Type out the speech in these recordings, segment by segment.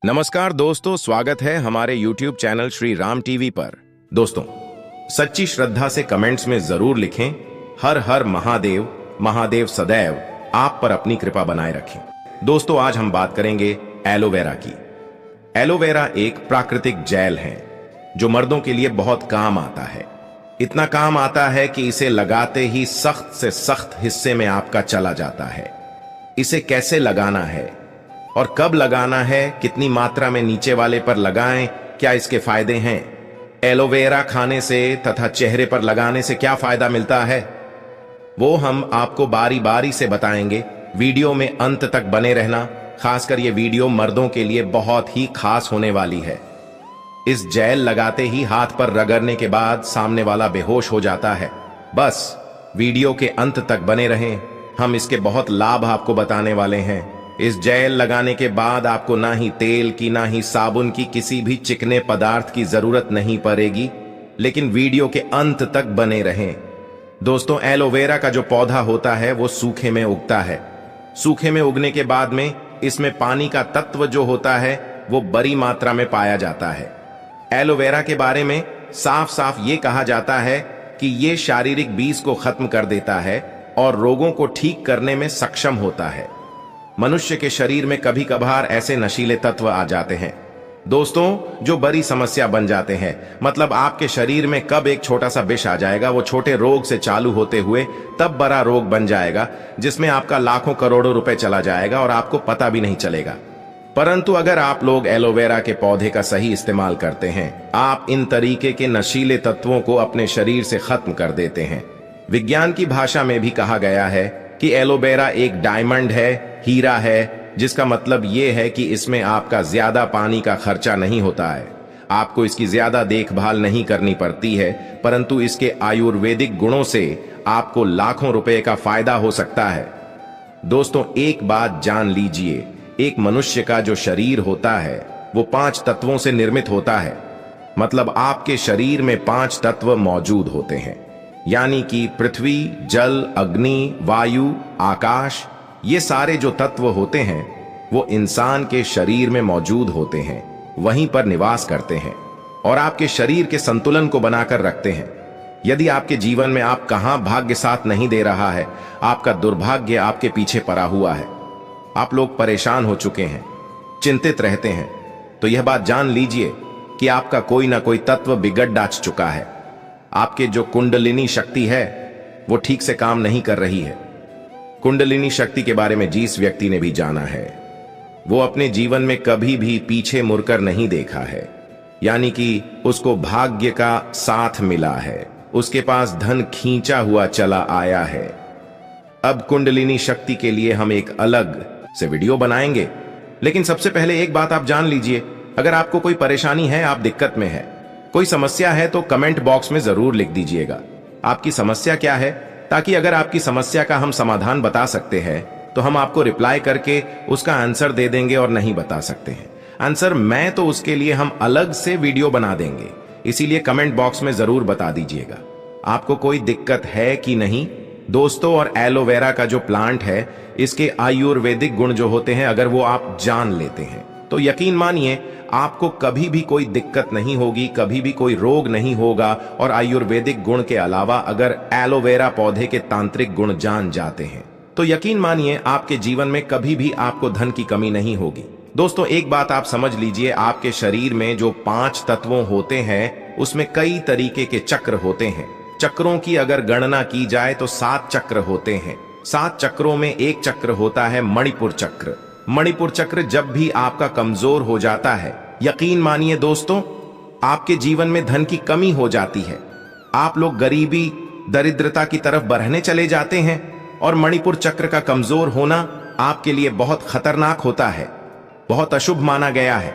नमस्कार दोस्तों, स्वागत है हमारे YouTube channel Shri Ram TV पर। दोस्तों, सच्ची श्रद्धा से कमेंट्स में जरूर लिखें, हर हर महादेव, महादेव सदैव आप पर अपनी कृपा बनाए रखें। दोस्तों, आज हम बात करेंगे एलोवेरा की। एलोवेरा एक प्राकृतिक जेल है जो मर्दों के लिए बहुत काम आता है। इतना काम आता है कि इसे लगाते ही सख्त से सख्त हिस्से में आपका चला जाता है। इसे कैसे लगाना है और कब लगाना है, कितनी मात्रा में नीचे वाले पर लगाएं, क्या इसके फायदे हैं, एलोवेरा खाने से तथा चेहरे पर लगाने से क्या फायदा मिलता है, वो हम आपको बारी बारी से बताएंगे। वीडियो में अंत तक बने रहना। खासकर ये वीडियो मर्दों के लिए बहुत ही खास होने वाली है। इस जेल लगाते ही हाथ पर रगड़ने के बाद सामने वाला बेहोश हो जाता है। बस वीडियो के अंत तक बने रहें, हम इसके बहुत लाभ आपको बताने वाले हैं। इस जेल लगाने के बाद आपको ना ही तेल की ना ही साबुन की किसी भी चिकने पदार्थ की जरूरत नहीं पड़ेगी, लेकिन वीडियो के अंत तक बने रहें। दोस्तों, एलोवेरा का जो पौधा होता है वो सूखे में उगता है। सूखे में उगने के बाद में इसमें पानी का तत्व जो होता है वो बड़ी मात्रा में पाया जाता है। एलोवेरा के बारे में साफ साफ ये कहा जाता है कि ये शारीरिक बीज को खत्म कर देता है और रोगों को ठीक करने में सक्षम होता है। मनुष्य के शरीर में कभी कभार ऐसे नशीले तत्व आ जाते हैं दोस्तों, जो बड़ी समस्या बन जाते हैं। मतलब आपके शरीर में कब एक छोटा सा विष आ जाएगा, वो छोटे रोग से चालू होते हुए तब बड़ा रोग बन जाएगा जिसमें आपका लाखों करोड़ों रुपए चला जाएगा और आपको पता भी नहीं चलेगा। परंतु अगर आप लोग एलोवेरा के पौधे का सही इस्तेमाल करते हैं, आप इन तरीके के नशीले तत्वों को अपने शरीर से खत्म कर देते हैं। विज्ञान की भाषा में भी कहा गया है कि एलोवेरा एक डायमंड है, हीरा है, जिसका मतलब यह है कि इसमें आपका ज्यादा पानी का खर्चा नहीं होता है, आपको इसकी ज्यादा देखभाल नहीं करनी पड़ती है, परंतु इसके आयुर्वेदिक गुणों से आपको लाखों रुपए का फायदा हो सकता है। दोस्तों, एक बात जान लीजिए, एक मनुष्य का जो शरीर होता है वो 5 तत्वों से निर्मित होता है। मतलब आपके शरीर में 5 तत्व मौजूद होते हैं, यानी कि पृथ्वी, जल, अग्नि, वायु, आकाश। ये सारे जो तत्व होते हैं वो इंसान के शरीर में मौजूद होते हैं, वहीं पर निवास करते हैं और आपके शरीर के संतुलन को बनाकर रखते हैं। यदि आपके जीवन में आप कहां भाग्य साथ नहीं दे रहा है, आपका दुर्भाग्य आपके पीछे पड़ा हुआ है, आप लोग परेशान हो चुके हैं, चिंतित रहते हैं, तो यह बात जान लीजिए कि आपका कोई ना कोई तत्व बिगड़ डाच चुका है। आपके जो कुंडलिनी शक्ति है वो ठीक से काम नहीं कर रही है। कुंडलिनी शक्ति के बारे में जिस व्यक्ति ने भी जाना है वो अपने जीवन में कभी भी पीछे मुड़कर नहीं देखा है, यानी कि उसको भाग्य का साथ मिला है, उसके पास धन खींचा हुआ चला आया है। अब कुंडलिनी शक्ति के लिए हम एक अलग से वीडियो बनाएंगे, लेकिन सबसे पहले एक बात आप जान लीजिए, अगर आपको कोई परेशानी है, आप दिक्कत में है, कोई समस्या है, तो कमेंट बॉक्स में जरूर लिख दीजिएगा आपकी समस्या क्या है, ताकि अगर आपकी समस्या का हम समाधान बता सकते हैं तो हम आपको रिप्लाई करके उसका आंसर दे देंगे, और नहीं बता सकते हैं आंसर मैं, तो उसके लिए हम अलग से वीडियो बना देंगे। इसीलिए कमेंट बॉक्स में जरूर बता दीजिएगा आपको कोई दिक्कत है कि नहीं। दोस्तों, और एलोवेरा का जो प्लांट है, इसके आयुर्वेदिक गुण जो होते हैं, अगर वो आप जान लेते हैं तो यकीन मानिए आपको कभी भी कोई दिक्कत नहीं होगी, कभी भी कोई रोग नहीं होगा। और आयुर्वेदिक गुण के अलावा अगर एलोवेरा पौधे के तांत्रिक गुण जान जाते हैं तो यकीन मानिए आपके जीवन में कभी भी आपको धन की कमी नहीं होगी। दोस्तों, एक बात आप समझ लीजिए, आपके शरीर में जो 5 तत्वों होते हैं उसमें कई तरीके के चक्र होते हैं। चक्रों की अगर गणना की जाए तो 7 चक्र होते हैं। 7 चक्रों में एक चक्र होता है मणिपुर चक्र। मणिपुर चक्र जब भी आपका कमजोर हो जाता है, यकीन मानिए दोस्तों, आपके जीवन में धन की कमी हो जाती है, आप लोग गरीबी, दरिद्रता की तरफ बढ़ने चले जाते हैं, और मणिपुर चक्र का कमजोर होना आपके लिए बहुत खतरनाक होता है, बहुत अशुभ माना गया है।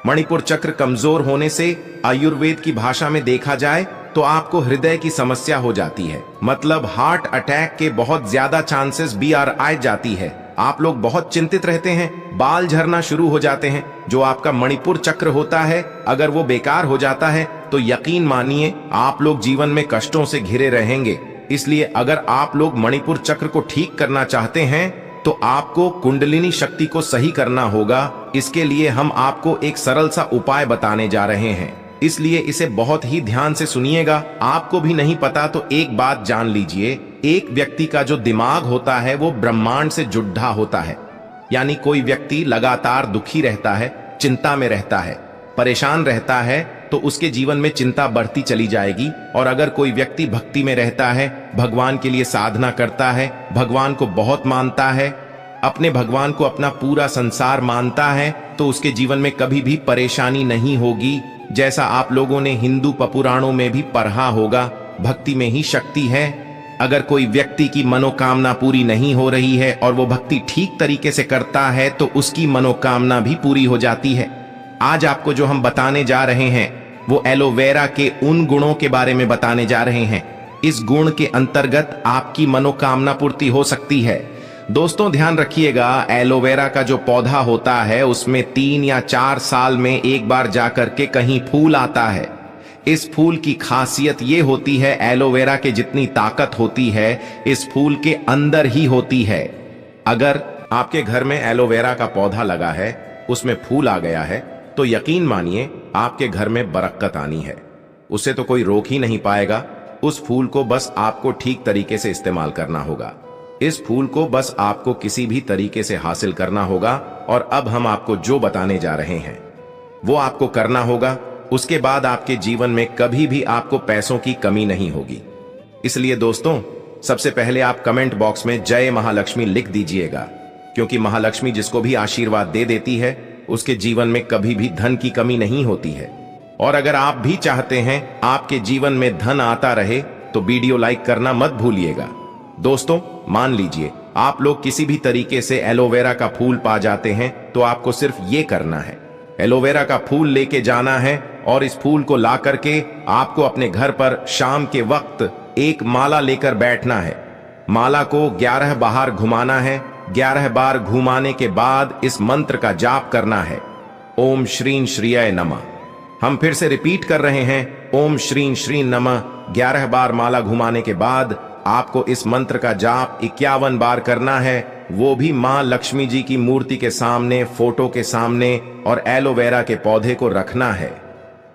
मणिपुर चक्र कमजोर होने से आयुर्वेद की भाषा में देखा जाए तो आपको हृदय की समस्या हो जाती है, मतलब हार्ट अटैक के बहुत ज्यादा चांसेस भी आ जाती है। आप लोग बहुत चिंतित रहते हैं, बाल झरना शुरू हो जाते हैं। जो आपका मणिपुर चक्र होता है, अगर वो बेकार हो जाता है तो यकीन मानिए आप लोग जीवन में कष्टों से घिरे रहेंगे। इसलिए अगर आप लोग मणिपुर चक्र को ठीक करना चाहते हैं तो आपको कुंडलिनी शक्ति को सही करना होगा, इसके लिए हम आपको एक सरल सा उपाय बताने जा रहे हैं, इसलिए इसे बहुत ही ध्यान से सुनिएगा। आपको भी नहीं पता तो एक बात जान लीजिए, एक व्यक्ति का जो दिमाग होता है वो ब्रह्मांड से जुड़ा होता है। यानी कोई व्यक्ति लगातार दुखी रहता है, चिंता में रहता है, परेशान रहता है, तो उसके जीवन में चिंता बढ़ती चली जाएगी। और अगर कोई व्यक्ति भक्ति में रहता है, भगवान के लिए साधना करता है, भगवान को बहुत मानता है, अपने भगवान को अपना पूरा संसार मानता है, तो उसके जीवन में कभी भी परेशानी नहीं होगी। जैसा आप लोगों ने हिंदू पुराणों में भी पढ़ा होगा, भक्ति में ही शक्ति है। अगर कोई व्यक्ति की मनोकामना पूरी नहीं हो रही है और वो भक्ति ठीक तरीके से करता है तो उसकी मनोकामना भी पूरी हो जाती है। आज आपको जो हम बताने जा रहे हैं वो एलोवेरा के उन गुणों के बारे में बताने जा रहे हैं। इस गुण के अंतर्गत आपकी मनोकामना पूर्ति हो सकती है। दोस्तों ध्यान रखिएगा, एलोवेरा का जो पौधा होता है उसमें 3 या 4 साल में एक बार जाकर के कहीं फूल आता है। इस फूल की खासियत ये होती है, एलोवेरा के जितनी ताकत होती है इस फूल के अंदर ही होती है। अगर आपके घर में एलोवेरा का पौधा लगा है, उसमें फूल आ गया है, तो यकीन मानिए आपके घर में बरकत आनी है। उसे तो कोई रोक ही नहीं पाएगा। उस फूल को बस आपको ठीक तरीके से इस्तेमाल करना होगा। इस फूल को बस आपको किसी भी तरीके से हासिल करना होगा। और अब हम आपको जो बताने जा रहे हैं वो आपको करना होगा। उसके बाद आपके जीवन में कभी भी आपको पैसों की कमी नहीं होगी। इसलिए दोस्तों, सबसे पहले आप कमेंट बॉक्स में जय महालक्ष्मी लिख दीजिएगा, क्योंकि महालक्ष्मी जिसको भी आशीर्वाद दे देती है उसके जीवन में कभी भी धन की कमी नहीं होती है। और अगर आप भी चाहते हैं आपके जीवन में धन आता रहे तो वीडियो लाइक करना मत भूलिएगा। दोस्तों, मान लीजिए आप लोग किसी भी तरीके से एलोवेरा का फूल पा जाते हैं, तो आपको सिर्फ ये करना है, एलोवेरा का फूल लेके जाना है और इस फूल को ला करके आपको अपने घर पर शाम के वक्त एक माला लेकर बैठना है। माला को 11 बार घुमाना है। 11 बार घुमाने के बाद इस मंत्र का जाप करना है, ओम श्रीं श्रीय नमः। हम फिर से रिपीट कर रहे हैं, ओम श्रीं श्रीं नमः। 11 बार माला घुमाने के बाद आपको इस मंत्र का जाप 51 बार करना है, वो भी मां लक्ष्मी जी की मूर्ति के सामने, फोटो के सामने, और एलोवेरा के पौधे को रखना है।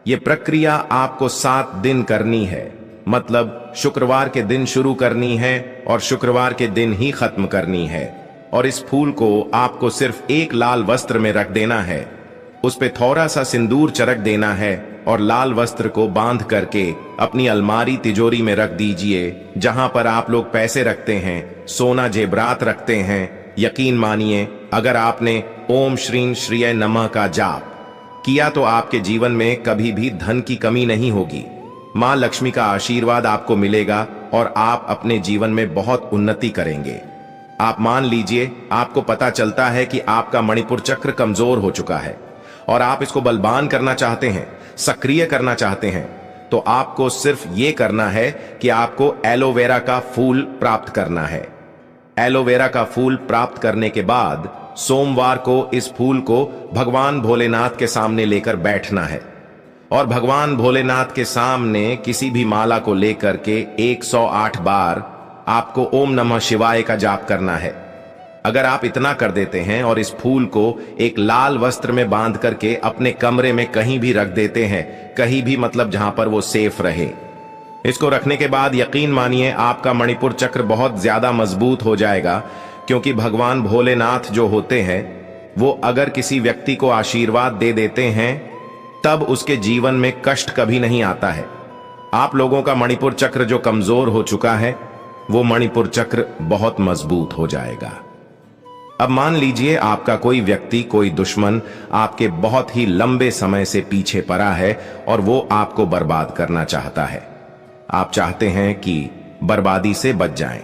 ये प्रक्रिया आपको 7 दिन करनी है, मतलब शुक्रवार के दिन शुरू करनी है और शुक्रवार के दिन ही खत्म करनी है। और इस फूल को आपको सिर्फ एक लाल वस्त्र में रख देना है, उस पे थोड़ा सा सिंदूर चरक देना है और लाल वस्त्र को बांध करके अपनी अलमारी तिजोरी में रख दीजिए, जहां पर आप लोग पैसे रखते हैं, सोना जेबरात रखते हैं। यकीन मानिए, अगर आपने ओम श्रीं श्रीय नमः का जाप किया तो आपके जीवन में कभी भी धन की कमी नहीं होगी। मां लक्ष्मी का आशीर्वाद आपको मिलेगा और आप अपने जीवन में बहुत उन्नति करेंगे। आप मान लीजिए आपको पता चलता है कि आपका मणिपुर चक्र कमजोर हो चुका है और आप इसको बलवान करना चाहते हैं, सक्रिय करना चाहते हैं, तो आपको सिर्फ ये करना है कि आपको एलोवेरा का फूल प्राप्त करना है। एलोवेरा का फूल प्राप्त करने के बाद सोमवार को इस फूल को भगवान भोलेनाथ के सामने लेकर बैठना है और भगवान भोलेनाथ के सामने किसी भी माला को लेकर के 108 बार आपको ओम नमः शिवाय का जाप करना है। अगर आप इतना कर देते हैं और इस फूल को एक लाल वस्त्र में बांध करके अपने कमरे में कहीं भी रख देते हैं, कहीं भी मतलब जहां पर वो सेफ रहे, इसको रखने के बाद यकीन मानिए आपका मणिपुर चक्र बहुत ज्यादा मजबूत हो जाएगा। क्योंकि भगवान भोलेनाथ जो होते हैं वो अगर किसी व्यक्ति को आशीर्वाद दे देते हैं तब उसके जीवन में कष्ट कभी नहीं आता है। आप लोगों का मणिपुर चक्र जो कमजोर हो चुका है वो मणिपुर चक्र बहुत मजबूत हो जाएगा। अब मान लीजिए आपका कोई व्यक्ति, कोई दुश्मन आपके बहुत ही लंबे समय से पीछे पड़ा है और वो आपको बर्बाद करना चाहता है। आप चाहते हैं कि बर्बादी से बच जाएं।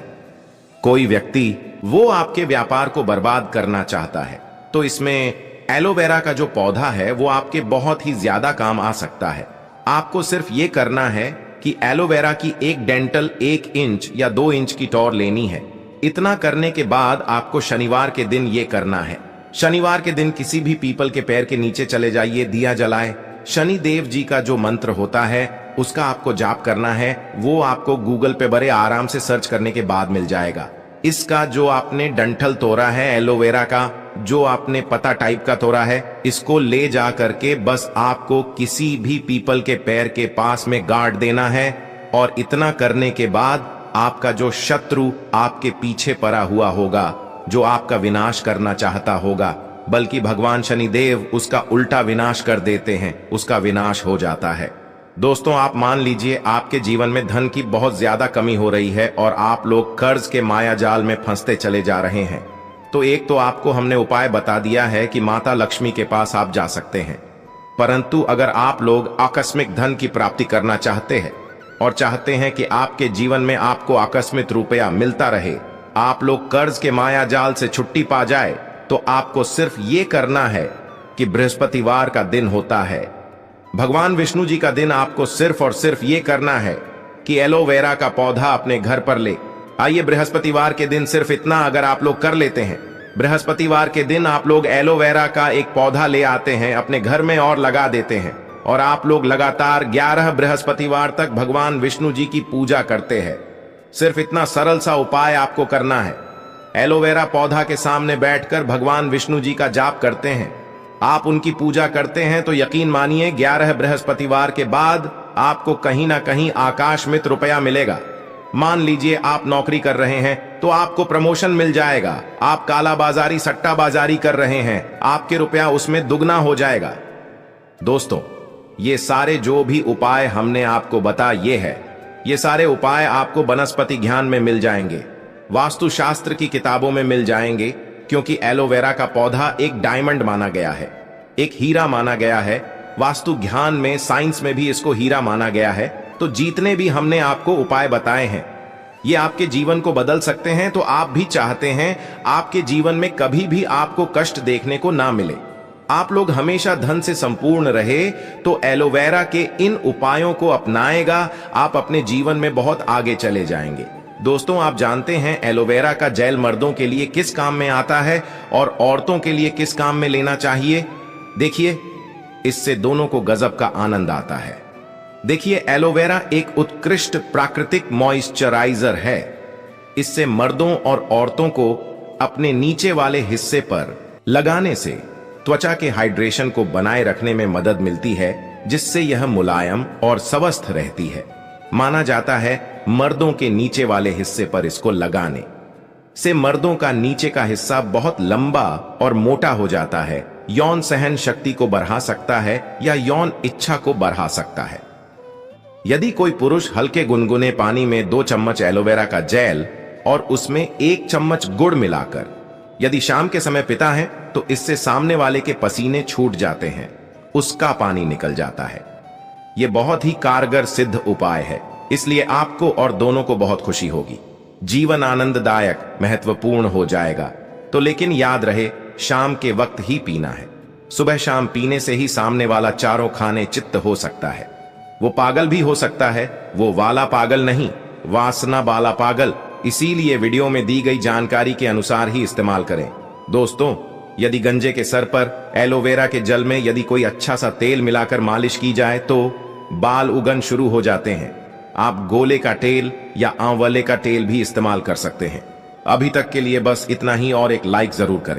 कोई व्यक्ति वो आपके व्यापार को बर्बाद करना चाहता है, तो इसमें एलोवेरा का जो पौधा है वो आपके बहुत ही ज्यादा काम आ सकता है। आपको सिर्फ ये करना है कि एलोवेरा की एक डेंटल 1 इंच या 2 इंच की टोर लेनी है। इतना करने के बाद आपको शनिवार के दिन ये करना है। शनिवार के दिन किसी भी पीपल के पैर के नीचे चले जाइए, दिया जलाएं। शनि देव जी का जो मंत्र होता है उसका आपको जाप करना है। वो आपको गूगल पे बड़े आराम से सर्च करने के बाद मिल जाएगा। इसका जो आपने डंठल तोड़ा है एलोवेरा का, जो आपने पता टाइप का तोड़ा है, इसको ले जा करके बस आपको किसी भी पीपल के पैर के पास में गाड़ देना है। और इतना करने के बाद आपका जो शत्रु आपके पीछे पड़ा हुआ होगा, जो आपका विनाश करना चाहता होगा, बल्कि भगवान शनिदेव उसका उल्टा विनाश कर देते हैं, उसका विनाश हो जाता है। दोस्तों, आप मान लीजिए आपके जीवन में धन की बहुत ज्यादा कमी हो रही है और आप लोग कर्ज के माया जाल में फंसते चले जा रहे हैं। तो एक तो आपको हमने उपाय बता दिया है कि माता लक्ष्मी के पास आप जा सकते हैं। परंतु अगर आप लोग आकस्मिक धन की प्राप्ति करना चाहते हैं और चाहते हैं कि आपके जीवन में आपको आकस्मिक रुपया मिलता रहे, आप लोग कर्ज के माया जाल से छुट्टी पा जाए, तो आपको सिर्फ ये करना है कि बृहस्पतिवार का दिन होता है, भगवान विष्णु जी का दिन, आपको सिर्फ और सिर्फ ये करना है कि एलोवेरा का पौधा अपने घर पर ले आइए। बृहस्पतिवार के दिन सिर्फ इतना अगर आप लोग कर लेते हैं, बृहस्पतिवार के दिन आप लोग एलोवेरा का एक पौधा ले आते हैं अपने घर में और लगा देते हैं, और आप लोग लगातार 11 बृहस्पतिवार तक भगवान विष्णु जी की पूजा करते हैं। सिर्फ इतना सरल सा उपाय आपको करना है। एलोवेरा पौधा के सामने बैठकर भगवान विष्णु जी का जाप करते हैं, आप उनकी पूजा करते हैं, तो यकीन मानिए 11 बृहस्पतिवार के बाद आपको कहीं ना कहीं आकाशमित रुपया मिलेगा। मान लीजिए आप नौकरी कर रहे हैं तो आपको प्रमोशन मिल जाएगा। आप कालाबाजारी सट्टाबाजारी कर रहे हैं, आपके रुपया उसमें दुगना हो जाएगा। दोस्तों, ये सारे जो भी उपाय हमने आपको बताए हैं, ये सारे उपाय आपको वनस्पति ज्ञान में मिल जाएंगे, वास्तुशास्त्र की किताबों में मिल जाएंगे, क्योंकि एलोवेरा का पौधा एक डायमंड माना गया है, एक हीरा माना गया है। वास्तु ज्ञान में, साइंस में भी इसको हीरा माना गया है। तो जितने भी हमने आपको उपाय बताए हैं, ये आपके जीवन को बदल सकते हैं। तो आप भी चाहते हैं आपके जीवन में कभी भी आपको कष्ट देखने को ना मिले, आप लोग हमेशा धन से संपूर्ण रहे, तो एलोवेरा के इन उपायों को अपनाएगा, आप अपने जीवन में बहुत आगे चले जाएंगे। दोस्तों, आप जानते हैं एलोवेरा का जेल मर्दों के लिए किस काम में आता है और औरतों के लिए किस काम में लेना चाहिए? देखिए, इससे दोनों को गजब का आनंद आता है। देखिए, एलोवेरा एक उत्कृष्ट प्राकृतिक मॉइस्चराइजर है। इससे मर्दों और औरतों को अपने नीचे वाले हिस्से पर लगाने से त्वचा के हाइड्रेशन को बनाए रखने में मदद मिलती है, जिससे यह मुलायम और स्वस्थ रहती है। माना जाता है मर्दों के नीचे वाले हिस्से पर इसको लगाने से मर्दों का नीचे का हिस्सा बहुत लंबा और मोटा हो जाता है, यौन सहन शक्ति को बढ़ा सकता है या यौन इच्छा को बढ़ा सकता है। यदि कोई पुरुष हल्के गुनगुने पानी में 2 चम्मच एलोवेरा का जेल और उसमें 1 चम्मच गुड़ मिलाकर यदि शाम के समय पीता है, तो इससे सामने वाले के पसीने छूट जाते हैं, उसका पानी निकल जाता है। यह बहुत ही कारगर सिद्ध उपाय है, इसलिए आपको और दोनों को बहुत खुशी होगी, जीवन आनंददायक महत्वपूर्ण हो जाएगा। तो लेकिन याद रहे, शाम के वक्त ही पीना है। सुबह शाम पीने से ही सामने वाला चारों खाने चित्त हो सकता है। वो पागल भी हो सकता है, वो वाला पागल नहीं, वासना वाला पागल। इसीलिए वीडियो में दी गई जानकारी के अनुसार ही इस्तेमाल करें। दोस्तों, यदि गंजे के सर पर एलोवेरा के जल में यदि कोई अच्छा सा तेल मिलाकर मालिश की जाए तो बाल उगन शुरू हो जाते हैं। आप गोले का तेल या आंवले का तेल भी इस्तेमाल कर सकते हैं। अभी तक के लिए बस इतना ही, और एक लाइक जरूर करें।